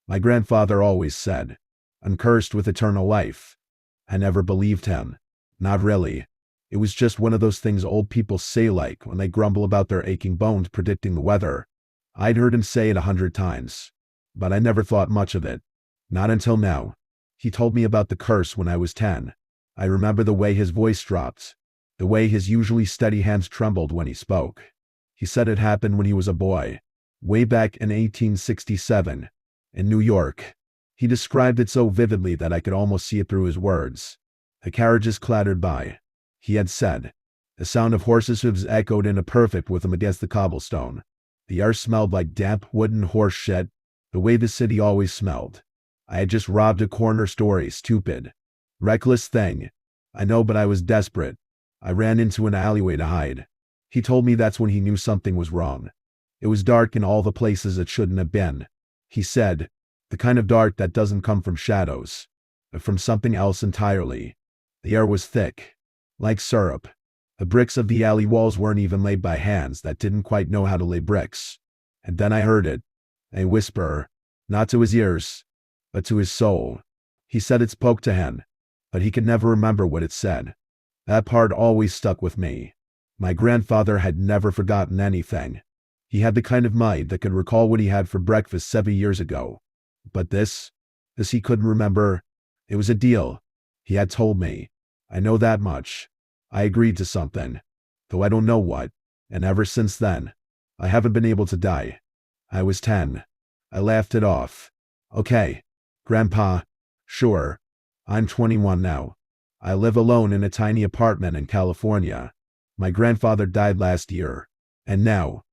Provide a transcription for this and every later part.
My grandfather always said, "Uncursed with eternal life." I never believed him. Not really. It was just one of those things old people say, like when they grumble about their aching bones predicting the weather. I'd heard him say it 100 times. But I never thought much of it. Not until now. He told me about the curse when I was 10. I remember the way his voice dropped. The way his usually steady hands trembled when he spoke. He said it happened when he was a boy. Way back in 1867. In New York. He described it so vividly that I could almost see it through his words. The carriages clattered by. He had said. The sound of horses' hooves echoed in a perfect rhythm against the cobblestone. The air smelled like damp wooden horse shit, the way the city always smelled. I had just robbed a corner store, a stupid, reckless thing. I know, but I was desperate. I ran into an alleyway to hide. He told me that's when he knew something was wrong. It was dark in all the places it shouldn't have been. He said, the kind of dark that doesn't come from shadows, but from something else entirely. The air was thick, like syrup. The bricks of the alley walls weren't even laid by hands that didn't quite know how to lay bricks. And then I heard it. A whisper, not to his ears, but to his soul. He said it spoke to him, but he could never remember what it said. That part always stuck with me. My grandfather had never forgotten anything. He had the kind of mind that could recall what he had for breakfast 7 years ago. But this he couldn't remember. It was a deal. He had told me. I know that much. I agreed to something, though I don't know what, and ever since then, I haven't been able to die. I was 10. I laughed it off. Okay, Grandpa, sure. I'm 21 now. I live alone in a tiny apartment in California. My grandfather died last year, and now,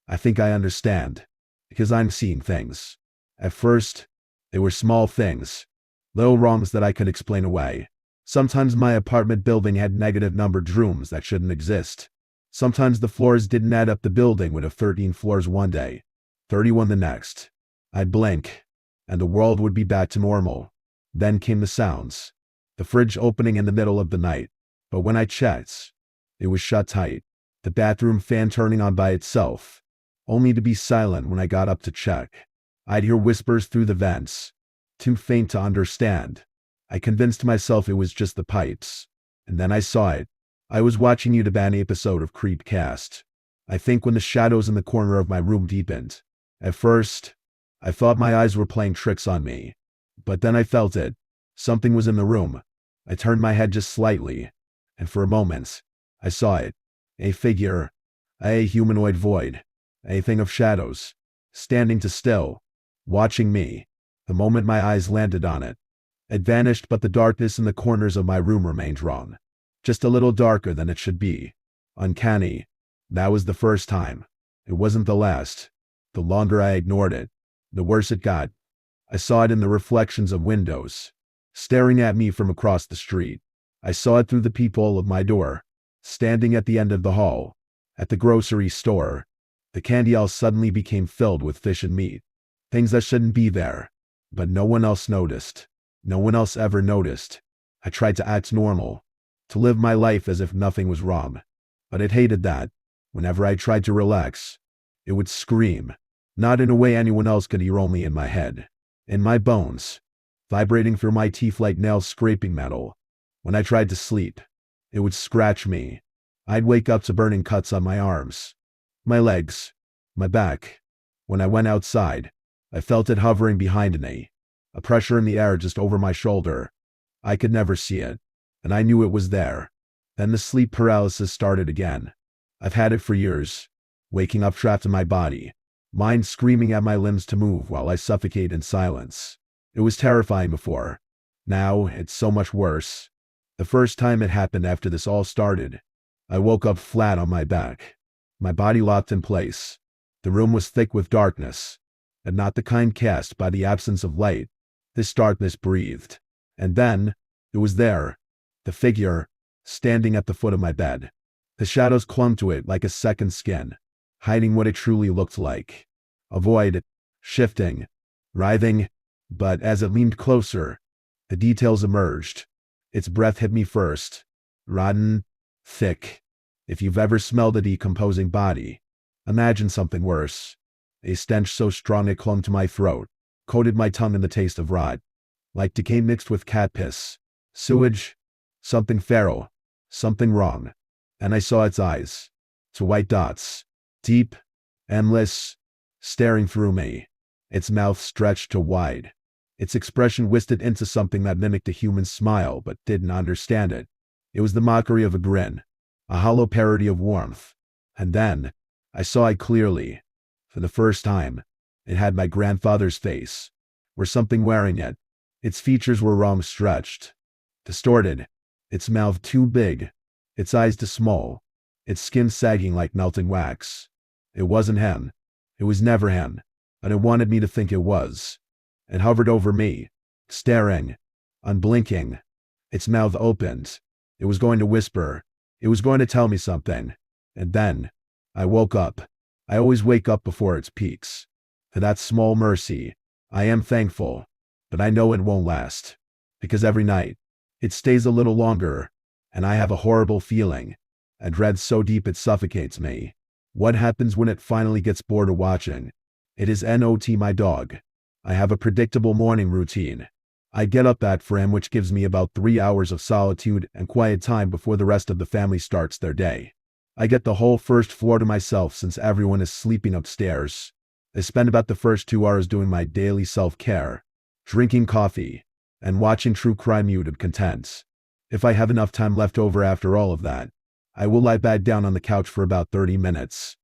I think I understand, because I'm seeing things. At first, they were small things, little wrongs that I could explain away. Sometimes my apartment building had negative numbered rooms that shouldn't exist. Sometimes the floors didn't add up. The building would have 13 floors one day, 31 the next. I'd blink, and the world would be back to normal. Then came the sounds. The fridge opening in the middle of the night. But when I checked, it was shut tight. The bathroom fan turning on by itself, only to be silent when I got up to check. I'd hear whispers through the vents, too faint to understand. I convinced myself it was just the pipes. And then I saw it. I was watching an episode of Creepcast. I think when the shadows in the corner of my room deepened. At first, I thought my eyes were playing tricks on me. But then I felt it. Something was in the room. I turned my head just slightly, and for a moment, I saw it. A figure. A humanoid void. A thing of shadows. Standing still. Watching me. The moment my eyes landed on it. It vanished, but the darkness in the corners of my room remained wrong. Just a little darker than it should be. Uncanny. That was the first time. It wasn't the last. The longer I ignored it, the worse it got. I saw it in the reflections of windows, staring at me from across the street. I saw it through the peephole of my door, standing at the end of the hall, at the grocery store. The candy aisle suddenly became filled with fish and meat, things that shouldn't be there. But no one else noticed. No one else ever noticed. I tried to act normal, to live my life as if nothing was wrong. But it hated that. Whenever I tried to relax, it would scream, not in a way anyone else could hear, only in my head, in my bones, vibrating through my teeth like nails scraping metal. When I tried to sleep, it would scratch me. I'd wake up to burning cuts on my arms, my legs, my back. When I went outside, I felt it hovering behind me, a pressure in the air just over my shoulder. I could never see it, and I knew it was there. Then the sleep paralysis started again. I've had it for years, waking up trapped in my body, mind screaming at my limbs to move while I suffocate in silence. It was terrifying before. Now, it's so much worse. The first time it happened after this all started, I woke up flat on my back, my body locked in place. The room was thick with darkness, and not the kind cast by the absence of light. This darkness breathed. And then, it was there, the figure, standing at the foot of my bed. The shadows clung to it like a second skin, hiding what it truly looked like. A void, shifting, writhing, but as it leaned closer, the details emerged. Its breath hit me first. Rotten, thick. If you've ever smelled a decomposing body, imagine something worse. A stench so strong it clung to my throat. coated my tongue in the taste of rot, like decay mixed with cat piss. Sewage. Something feral. Something wrong. And I saw its eyes. 2 white dots. Deep. Endless. Staring through me. Its mouth stretched to wide. Its expression twisted into something that mimicked a human smile but didn't understand it. It was the mockery of a grin. A hollow parody of warmth. And then, I saw it clearly. For the first time, it had my grandfather's face. Or something wearing it. Its features were wrong stretched. Distorted. Its mouth too big. Its eyes too small. Its skin sagging like melting wax. It wasn't him. It was never him. And it wanted me to think it was. It hovered over me. Staring. Unblinking. Its mouth opened. It was going to whisper. It was going to tell me something. And then, I woke up. I always wake up before its peaks. For that small mercy, I am thankful. But I know it won't last. Because every night, it stays a little longer. And I have a horrible feeling. A dread so deep it suffocates me. What happens when it finally gets bored of watching? It is not my dog. I have a predictable morning routine. I get up for him, which gives me about 3 hours of solitude and quiet time before the rest of the family starts their day. I get the whole first floor to myself since everyone is sleeping upstairs. I spend about the first 2 hours doing my daily self-care, drinking coffee, and watching true crime mute of content. If I have enough time left over after all of that, I will lie back down on the couch for about 30 minutes,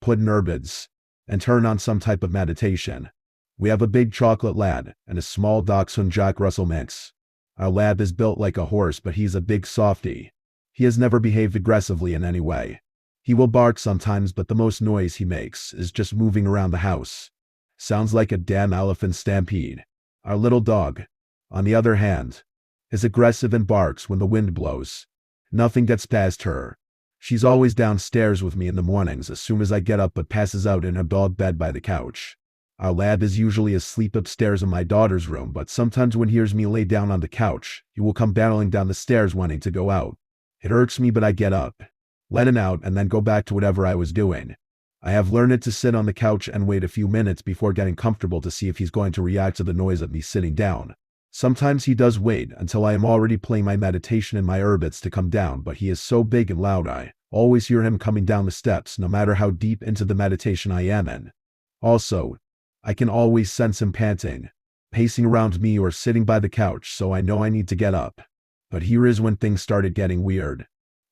put in earbuds, and turn on some type of meditation. We have a big chocolate lab and a small dachshund Jack Russell mix. Our lab is built like a horse, but he's a big softie. He has never behaved aggressively in any way. He will bark sometimes, but the most noise he makes is just moving around the house. Sounds like a damn elephant stampede. Our little dog, on the other hand, is aggressive and barks when the wind blows. Nothing gets past her. She's always downstairs with me in the mornings as soon as I get up, but passes out in her dog bed by the couch. Our lab is usually asleep upstairs in my daughter's room, but sometimes when he hears me lay down on the couch, he will come barreling down the stairs wanting to go out. It irks me, but I get up, let him out, and then go back to whatever I was doing. I have learned to sit on the couch and wait a few minutes before getting comfortable to see if he's going to react to the noise of me sitting down. Sometimes he does wait until I am already playing my meditation in my earbuds to come down, but he is so big and loud I always hear him coming down the steps no matter how deep into the meditation I am in. Also, I can always sense him panting, pacing around me or sitting by the couch, so I know I need to get up. But here is when things started getting weird.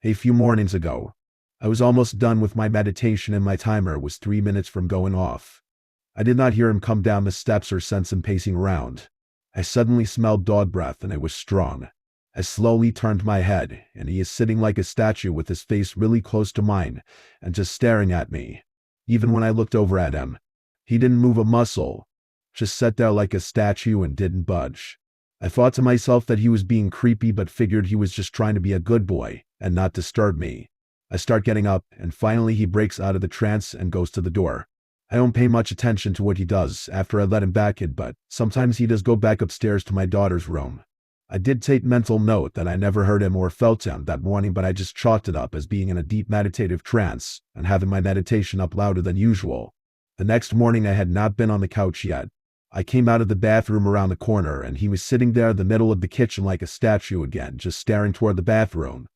A few mornings ago, I was almost done with my meditation and my timer was 3 minutes from going off. I did not hear him come down the steps or sense him pacing around. I suddenly smelled dog breath and it was strong. I slowly turned my head and he is sitting like a statue with his face really close to mine and just staring at me. Even when I looked over at him, he didn't move a muscle, just sat there like a statue and didn't budge. I thought to myself that he was being creepy, but figured he was just trying to be a good boy and not disturb me. I start getting up and finally he breaks out of the trance and goes to the door. I don't pay much attention to what he does after I let him back in, but sometimes he does go back upstairs to my daughter's room. I did take mental note that I never heard him or felt him that morning, but I just chalked it up as being in a deep meditative trance and having my meditation up louder than usual. The next morning I had not been on the couch yet. I came out of the bathroom around the corner and he was sitting there in the middle of the kitchen like a statue again, just staring toward the bathroom.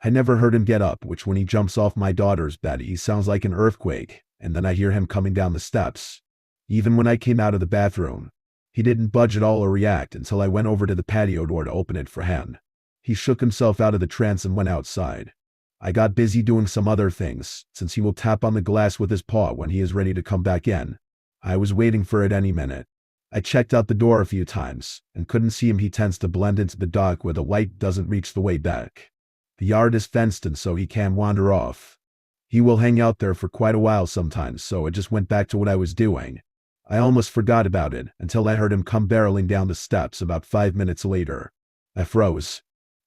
I never heard him get up, which when he jumps off my daughter's bed, he sounds like an earthquake, and then I hear him coming down the steps. Even when I came out of the bathroom, he didn't budge at all or react until I went over to the patio door to open it for him. He shook himself out of the trance and went outside. I got busy doing some other things, since he will tap on the glass with his paw when he is ready to come back in. I was waiting for it any minute. I checked out the door a few times, and couldn't see him. He tends to blend into the dock where the light doesn't reach the way back. The yard is fenced in so he can't wander off. He will hang out there for quite a while sometimes, so I just went back to what I was doing. I almost forgot about it until I heard him come barreling down the steps about 5 minutes later. I froze.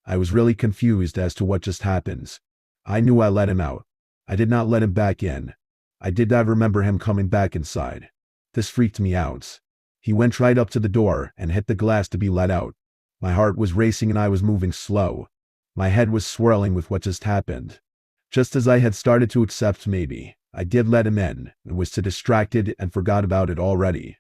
I was really confused as to what just happened. I knew I let him out. I did not let him back in. I did not remember him coming back inside. This freaked me out. He went right up to the door and hit the glass to be let out. My heart was racing and I was moving slow. My head was swirling with what just happened. Just as I had started to accept maybe I did let him in and was too distracted and forgot about it already.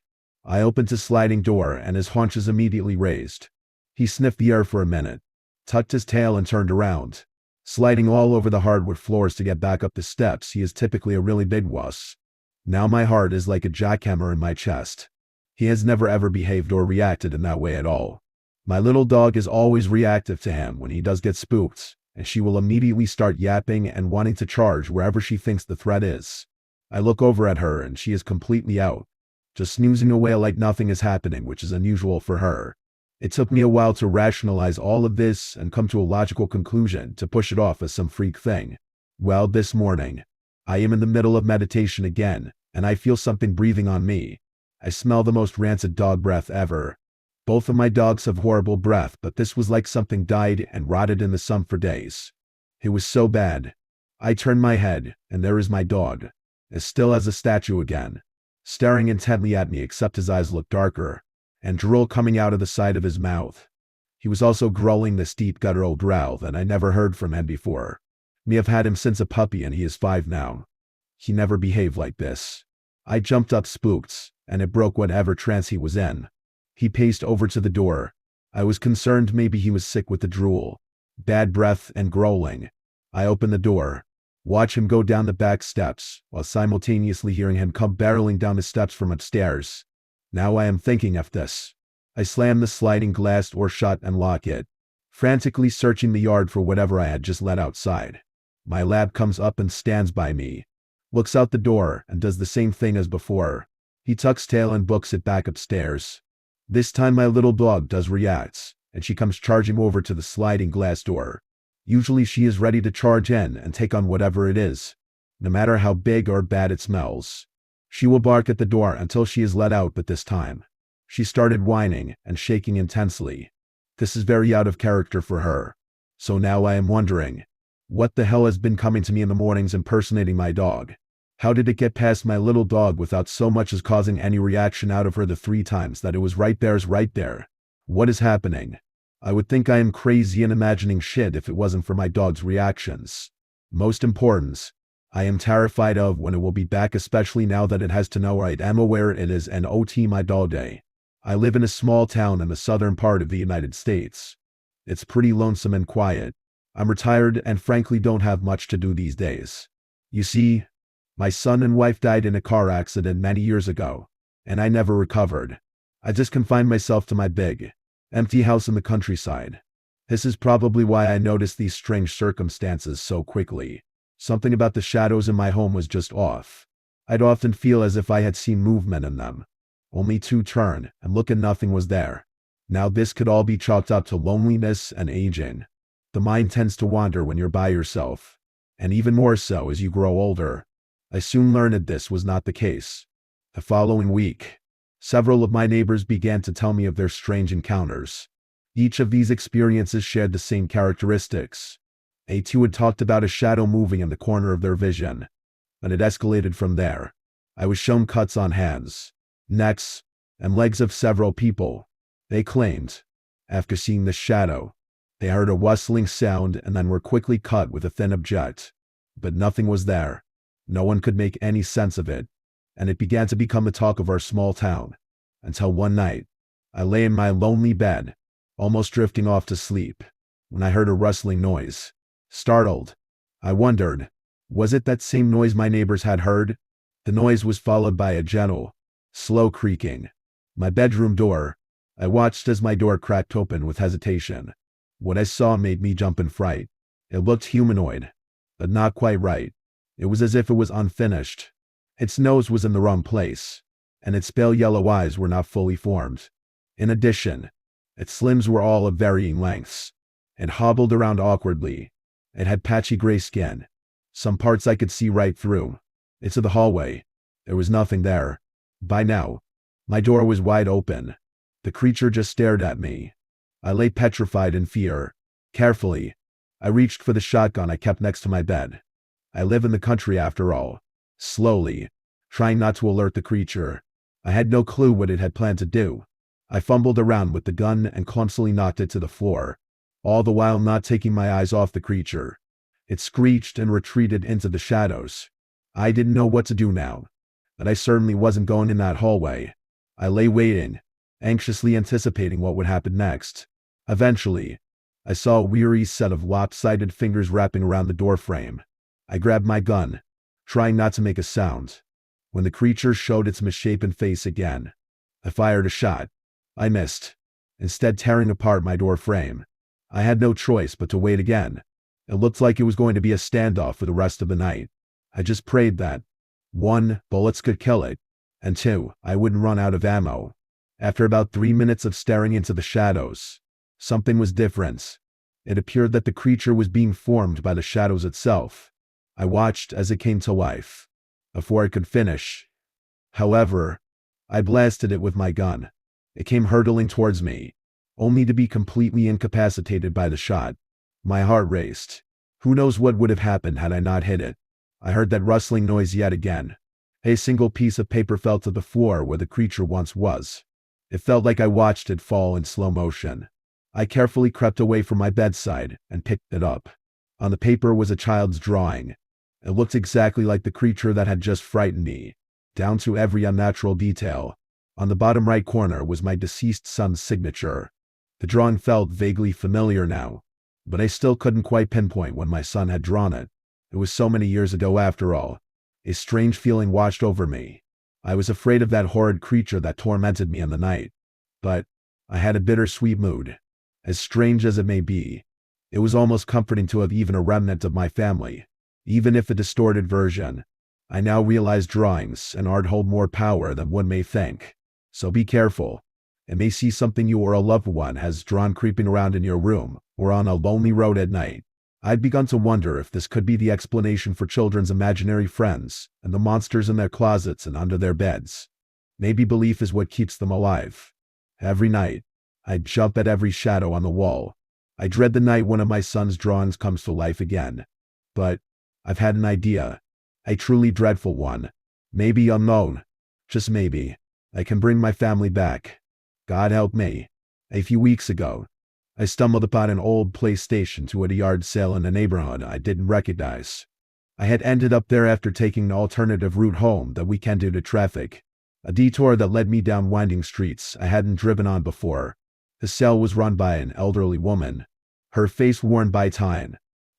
I opened his sliding door and his haunches immediately raised. He sniffed the air for a minute, tucked his tail and turned around. Sliding all over the hardwood floors to get back up the steps, he is typically a really big wuss. Now my heart is like a jackhammer in my chest. He has never ever behaved or reacted in that way at all. My little dog is always reactive to him when he does get spooked, and she will immediately start yapping and wanting to charge wherever she thinks the threat is. I look over at her and she is completely out, just snoozing away like nothing is happening, which is unusual for her. It took me a while to rationalize all of this and come to a logical conclusion to push it off as some freak thing. Well, this morning, I am in the middle of meditation again, and I feel something breathing on me. I smell the most rancid dog breath ever. Both of my dogs have horrible breath, but this was like something died and rotted in the sun for days. It was so bad. I turn my head, and there is my dog, as still as a statue again, staring intently at me, except his eyes look darker, and drool coming out of the side of his mouth. He was also growling this deep guttural growl that I never heard from him before. Me have had him since a puppy and he is 5 now. He never behaved like this. I jumped up spooked, and it broke whatever trance he was in. He paced over to the door. I was concerned maybe he was sick with the drool, bad breath, and growling. I opened the door, watch him go down the back steps, while simultaneously hearing him come barreling down the steps from upstairs. Now I am thinking of this. I slam the sliding glass door shut and lock it, frantically searching the yard for whatever I had just let outside. My lab comes up and stands by me, looks out the door, and does the same thing as before. He tucks tail and books it back upstairs. This time my little dog does react, and she comes charging over to the sliding glass door. Usually she is ready to charge in and take on whatever it is, no matter how big or bad it smells. She will bark at the door until she is let out, but this time, she started whining and shaking intensely. This is very out of character for her. So now I am wondering, what the hell has been coming to me in the mornings impersonating my dog? How did it get past my little dog without so much as causing any reaction out of her the 3 times that it was right there? What is happening? I would think I am crazy and imagining shit if it wasn't for my dog's reactions. Most important, I am terrified of when it will be back, especially now that it has to know I am aware it is an OT my dog day. I live in a small town in the southern part of the United States. It's pretty lonesome and quiet. I'm retired and frankly don't have much to do these days. You see, my son and wife died in a car accident many years ago, and I never recovered. I just confined myself to my big, empty house in the countryside. This is probably why I noticed these strange circumstances so quickly. Something about the shadows in my home was just off. I'd often feel as if I had seen movement in them, only to turn and look and nothing was there. Now this could all be chalked up to loneliness and aging. The mind tends to wander when you're by yourself, and even more so as you grow older. I soon learned that this was not the case. The following week, several of my neighbors began to tell me of their strange encounters. Each of these experiences shared the same characteristics. They too had talked about a shadow moving in the corner of their vision, and it escalated from there. I was shown cuts on hands, necks, and legs of several people. They claimed, after seeing the shadow, they heard a rustling sound and then were quickly cut with a thin object. But nothing was there. No one could make any sense of it, and it began to become the talk of our small town, until one night, I lay in my lonely bed, almost drifting off to sleep, when I heard a rustling noise. Startled, I wondered, was it that same noise my neighbors had heard? The noise was followed by a gentle, slow creaking. My bedroom door. I watched as my door cracked open with hesitation. What I saw made me jump in fright. It looked humanoid, but not quite right. It was as if it was unfinished. Its nose was in the wrong place, and its pale yellow eyes were not fully formed. In addition, its limbs were all of varying lengths, and hobbled around awkwardly. It had patchy gray skin. Some parts I could see right through. Into the hallway. There was nothing there. By now, my door was wide open. The creature just stared at me. I lay petrified in fear. Carefully, I reached for the shotgun I kept next to my bed. I live in the country after all. Slowly, trying not to alert the creature. I had no clue what it had planned to do. I fumbled around with the gun and clumsily knocked it to the floor, all the while not taking my eyes off the creature. It screeched and retreated into the shadows. I didn't know what to do now, but I certainly wasn't going in that hallway. I lay waiting, anxiously anticipating what would happen next. Eventually, I saw a weary set of lopsided fingers wrapping around the doorframe. I grabbed my gun, trying not to make a sound. When the creature showed its misshapen face again, I fired a shot. I missed, instead tearing apart my door frame. I had no choice but to wait again. It looked like it was going to be a standoff for the rest of the night. I just prayed that 1. Bullets could kill it, and 2. I wouldn't run out of ammo. After about 3 minutes of staring into the shadows, something was different. It appeared that the creature was being formed by the shadows itself. I watched as it came to life, before I could finish. However, I blasted it with my gun. It came hurtling towards me, only to be completely incapacitated by the shot. My heart raced. Who knows what would have happened had I not hit it? I heard that rustling noise yet again. A single piece of paper fell to the floor where the creature once was. It felt like I watched it fall in slow motion. I carefully crept away from my bedside and picked it up. On the paper was a child's drawing. It looked exactly like the creature that had just frightened me, down to every unnatural detail. On the bottom right corner was my deceased son's signature. The drawing felt vaguely familiar now, but I still couldn't quite pinpoint when my son had drawn it. It was so many years ago after all. A strange feeling washed over me. I was afraid of that horrid creature that tormented me in the night. But I had a bittersweet mood. As strange as it may be, it was almost comforting to have even a remnant of my family, even if a distorted version. I now realize drawings and art hold more power than one may think. So be careful. It may see something you or a loved one has drawn creeping around in your room or on a lonely road at night. I'd begun to wonder if this could be the explanation for children's imaginary friends and the monsters in their closets and under their beds. Maybe belief is what keeps them alive. Every night, I'd jump at every shadow on the wall. I dread the night one of my son's drawings comes to life again. But I've had an idea. A truly dreadful one. Maybe unknown. Just maybe. I can bring my family back. God help me. A few weeks ago, I stumbled upon an old PlayStation 2 at a yard sale in a neighborhood I didn't recognize. I had ended up there after taking an alternative route home that weekend due to traffic, a detour that led me down winding streets I hadn't driven on before. The sale was run by an elderly woman, her face worn by time,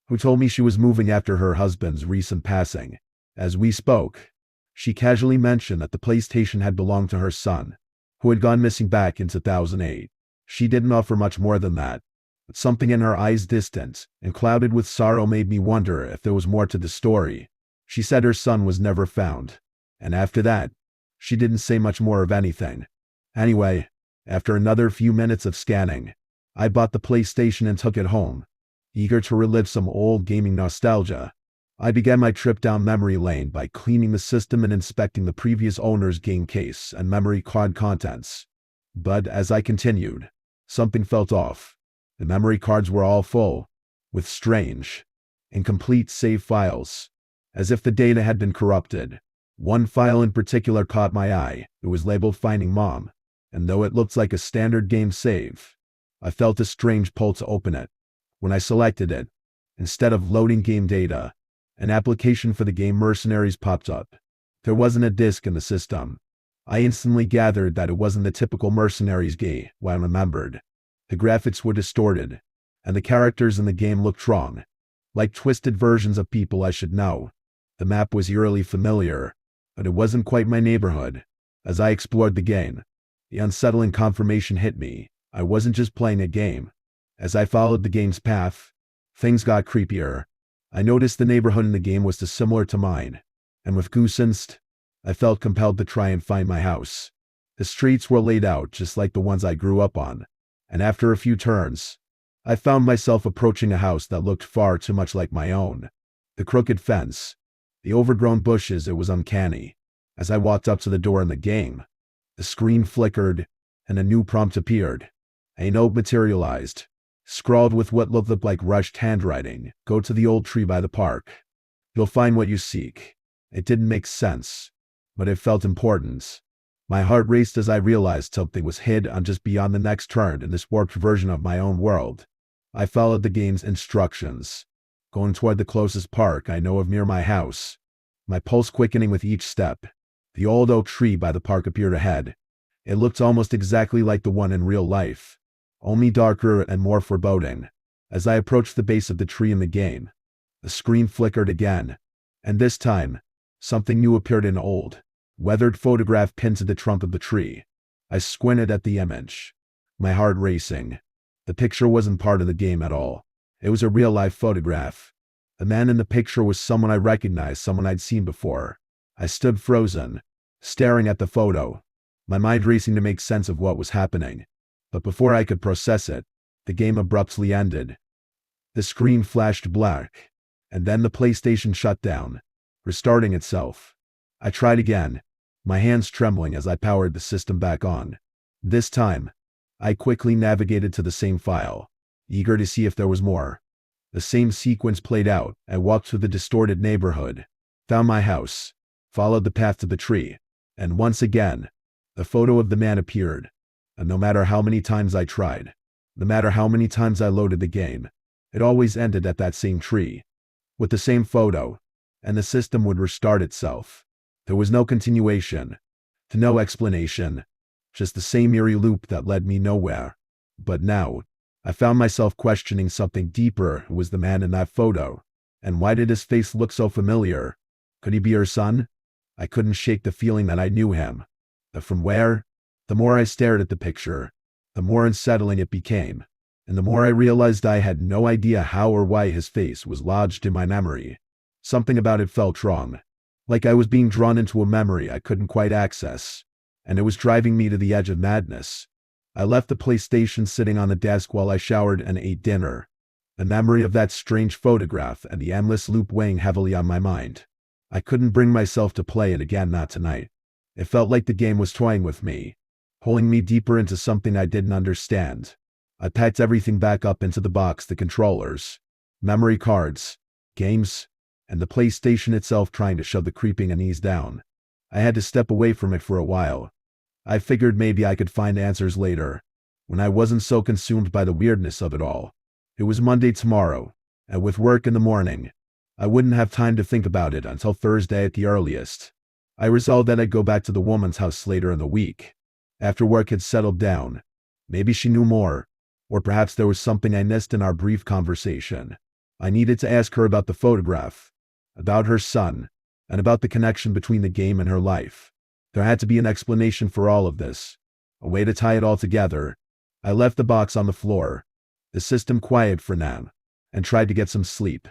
who told me she was moving after her husband's recent passing. As we spoke, she casually mentioned that the PlayStation had belonged to her son, who had gone missing back in 2008. She didn't offer much more than that, but something in her eyes, distant and clouded with sorrow, made me wonder if there was more to the story. She said her son was never found, and after that, she didn't say much more of anything. Anyway, after another few minutes of scanning, I bought the PlayStation and took it home, eager to relive some old gaming nostalgia. I began my trip down memory lane by cleaning the system and inspecting the previous owner's game case and memory card contents. But as I continued, something felt off. The memory cards were all full, with strange, incomplete save files, as if the data had been corrupted. One file in particular caught my eye. It was labeled Finding Mom, and though it looked like a standard game save, I felt a strange pull to open it. When I selected it, instead of loading game data, an application for the game Mercenaries popped up. There wasn't a disk in the system. I instantly gathered that it wasn't the typical Mercenaries game I remembered. The graphics were distorted, and the characters in the game looked wrong, like twisted versions of people I should know. The map was eerily familiar, but it wasn't quite my neighborhood. As I explored the game, the unsettling confirmation hit me. I wasn't just playing a game. As I followed the game's path, things got creepier. I noticed the neighborhood in the game was dissimilar to mine, and with Goosenst, I felt compelled to try and find my house. The streets were laid out just like the ones I grew up on, and after a few turns, I found myself approaching a house that looked far too much like my own. The crooked fence, the overgrown bushes, it was uncanny. As I walked up to the door in the game, the screen flickered, and a new prompt appeared. A note materialized, scrawled with what looked like rushed handwriting. Go to the old tree by the park. You'll find what you seek. It didn't make sense, but it felt important. My heart raced as I realized something was hid on just beyond the next turn in this warped version of my own world. I followed the game's instructions, going toward the closest park I know of near my house, my pulse quickening with each step. The old oak tree by the park appeared ahead, It looked almost exactly like the one in real life, only darker and more foreboding. As I approached the base of the tree in the game, the screen flickered again, and this time, something new appeared in an old, weathered photograph pinned to the trunk of the tree. I squinted at the image, my heart racing. The picture wasn't part of the game at all. It was a real-life photograph. The man in the picture was someone I recognized, someone I'd seen before. I stood frozen, staring at the photo, my mind racing to make sense of what was happening. But before I could process it, the game abruptly ended. The screen flashed black, and then the PlayStation shut down, restarting itself. I tried again, my hands trembling as I powered the system back on. This time, I quickly navigated to the same file, eager to see if there was more. The same sequence played out. I walked through the distorted neighborhood, found my house, followed the path to the tree, and once again, the photo of the man appeared. And no matter how many times I tried, no matter how many times I loaded the game, it always ended at that same tree, with the same photo, and the system would restart itself. There was no continuation, no explanation, just the same eerie loop that led me nowhere. But now, I found myself questioning something deeper. Who was the man in that photo? And why did his face look so familiar? Could he be her son? I couldn't shake the feeling that I knew him. But from where? The more I stared at the picture, the more unsettling it became, and the more I realized I had no idea how or why his face was lodged in my memory. Something about it felt wrong, like I was being drawn into a memory I couldn't quite access, and it was driving me to the edge of madness. I left the PlayStation sitting on the desk while I showered and ate dinner, the memory of that strange photograph and the endless loop weighing heavily on my mind. I couldn't bring myself to play it again, not tonight. It felt like the game was toying with me, pulling me deeper into something I didn't understand. I packed everything back up into the box, the controllers, memory cards, games, and the PlayStation itself, trying to shove the creeping unease down. I had to step away from it for a while. I figured maybe I could find answers later, when I wasn't so consumed by the weirdness of it all. It was Monday tomorrow, and with work in the morning, I wouldn't have time to think about it until Thursday at the earliest. I resolved that I'd go back to the woman's house later in the week, after work had settled down. Maybe she knew more, or perhaps there was something I missed in our brief conversation. I needed to ask her about the photograph, about her son, and about the connection between the game and her life. There had to be an explanation for all of this, a way to tie it all together. I left the box on the floor, the system quiet for now, and tried to get some sleep.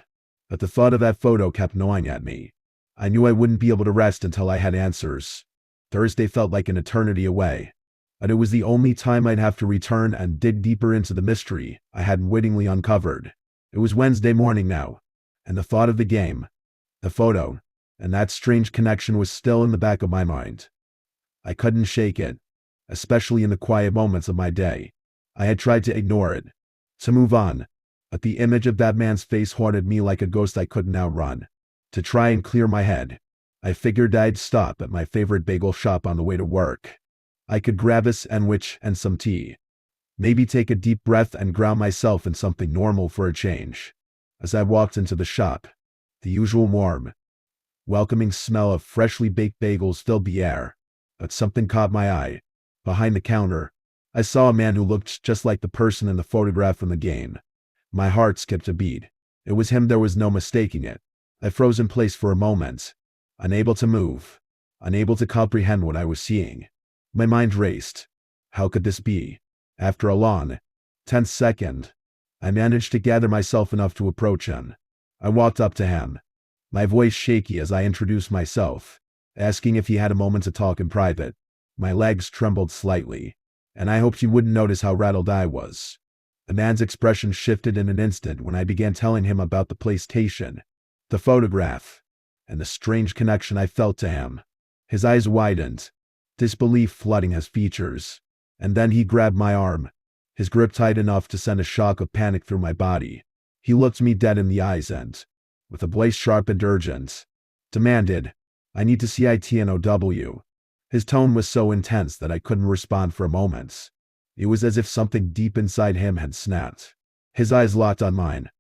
But the thought of that photo kept gnawing at me. I knew I wouldn't be able to rest until I had answers. Thursday felt like an eternity away, but it was the only time I'd have to return and dig deeper into the mystery I hadn't wittingly uncovered. It was Wednesday morning now, and the thought of the game, the photo, and that strange connection was still in the back of my mind. I couldn't shake it, especially in the quiet moments of my day. I had tried to ignore it, to move on, but the image of that man's face haunted me like a ghost I couldn't outrun. To try and clear my head, I figured I'd stop at my favorite bagel shop on the way to work. I could grab a sandwich and some tea, maybe take a deep breath and ground myself in something normal for a change. As I walked into the shop, the usual warm, welcoming smell of freshly baked bagels filled the air, but something caught my eye. Behind the counter, I saw a man who looked just like the person in the photograph from the game. My heart skipped a beat. It was him, there was no mistaking it. I froze in place for a moment, unable to move, unable to comprehend what I was seeing. My mind raced. How could this be? After a long, tense second, I managed to gather myself enough to approach him. I walked up to him, my voice shaky as I introduced myself, asking if he had a moment to talk in private. My legs trembled slightly, and I hoped he wouldn't notice how rattled I was. The man's expression shifted in an instant when I began telling him about the PlayStation, the photograph, and the strange connection I felt to him. His eyes widened, disbelief flooding his features, and then he grabbed my arm, his grip tight enough to send a shock of panic through my body. He looked me dead in the eyes and, with a voice sharp and urgent, demanded, "I need to see ITNOW." His tone was so intense that I couldn't respond for a moment. It was as if something deep inside him had snapped. His eyes locked on mine,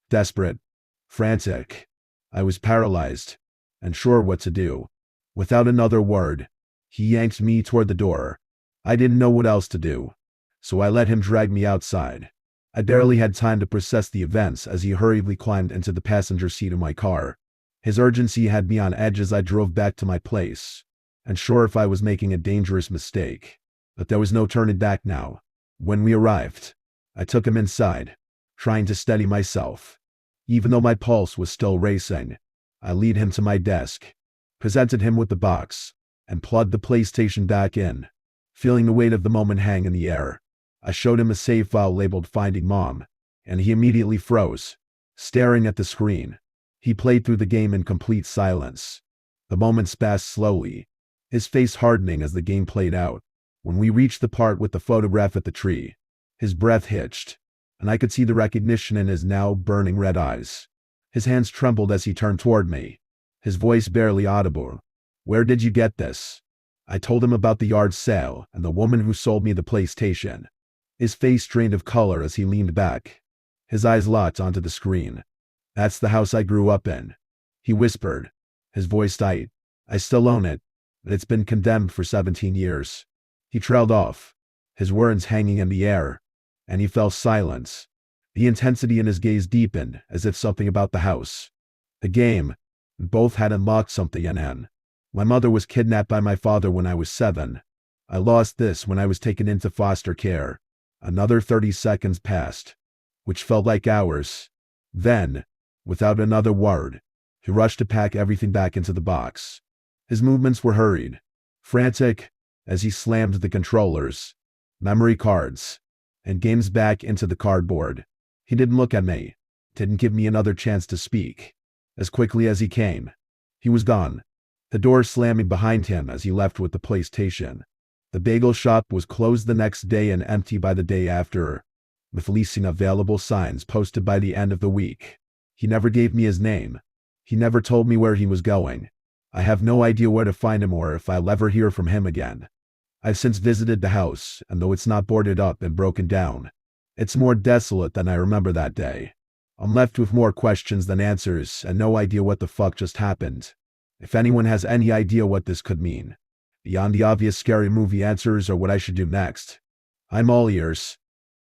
desperate, frantic. I was paralyzed, unsure what to do. Without another word, he yanked me toward the door, I didn't know what else to do, so I let him drag me outside. I barely had time to process the events as he hurriedly climbed into the passenger seat of my car. His urgency had me on edge as I drove back to my place, unsure if I was making a dangerous mistake. But there was no turning back now. When we arrived, I took him inside, trying to steady myself. Even though my pulse was still racing, I led him to my desk, presented him with the box, and plugged the PlayStation back in. Feeling the weight of the moment hang in the air, I showed him a save file labeled Finding Mom, and he immediately froze, staring at the screen. He played through the game in complete silence. The moments passed slowly, his face hardening as the game played out. When we reached the part with the photograph at the tree, his breath hitched, and I could see the recognition in his now burning red eyes. His hands trembled as he turned toward me, his voice barely audible. "Where did you get this?" I told him about the yard sale and the woman who sold me the PlayStation. His face drained of color as he leaned back, his eyes locked onto the screen. "That's the house I grew up in," he whispered, his voice tight. "I still own it, but it's been condemned for 17 years. He trailed off, his words hanging in the air, and he fell silent. The intensity in his gaze deepened, as if something about the house, the game, both had unlocked something in him. My mother was kidnapped by my father when I was 7. I lost this when I was taken into foster care. Another 30 seconds passed, which felt like hours. Then, without another word, he rushed to pack everything back into the box. His movements were hurried, frantic, as he slammed the controllers, memory cards, and games back into the cardboard. He didn't look at me, didn't give me another chance to speak. As quickly as he came, he was gone, the door slamming behind him as he left with the PlayStation. The bagel shop was closed the next day and empty by the day after, with leasing available signs posted by the end of the week. He never gave me his name. He never told me where he was going. I have no idea where to find him or if I'll ever hear from him again. I've since visited the house, and though it's not boarded up and broken down, it's more desolate than I remember that day. I'm left with more questions than answers and no idea what the fuck just happened. If anyone has any idea what this could mean, beyond the obvious scary movie answers or what I should do next, I'm all ears.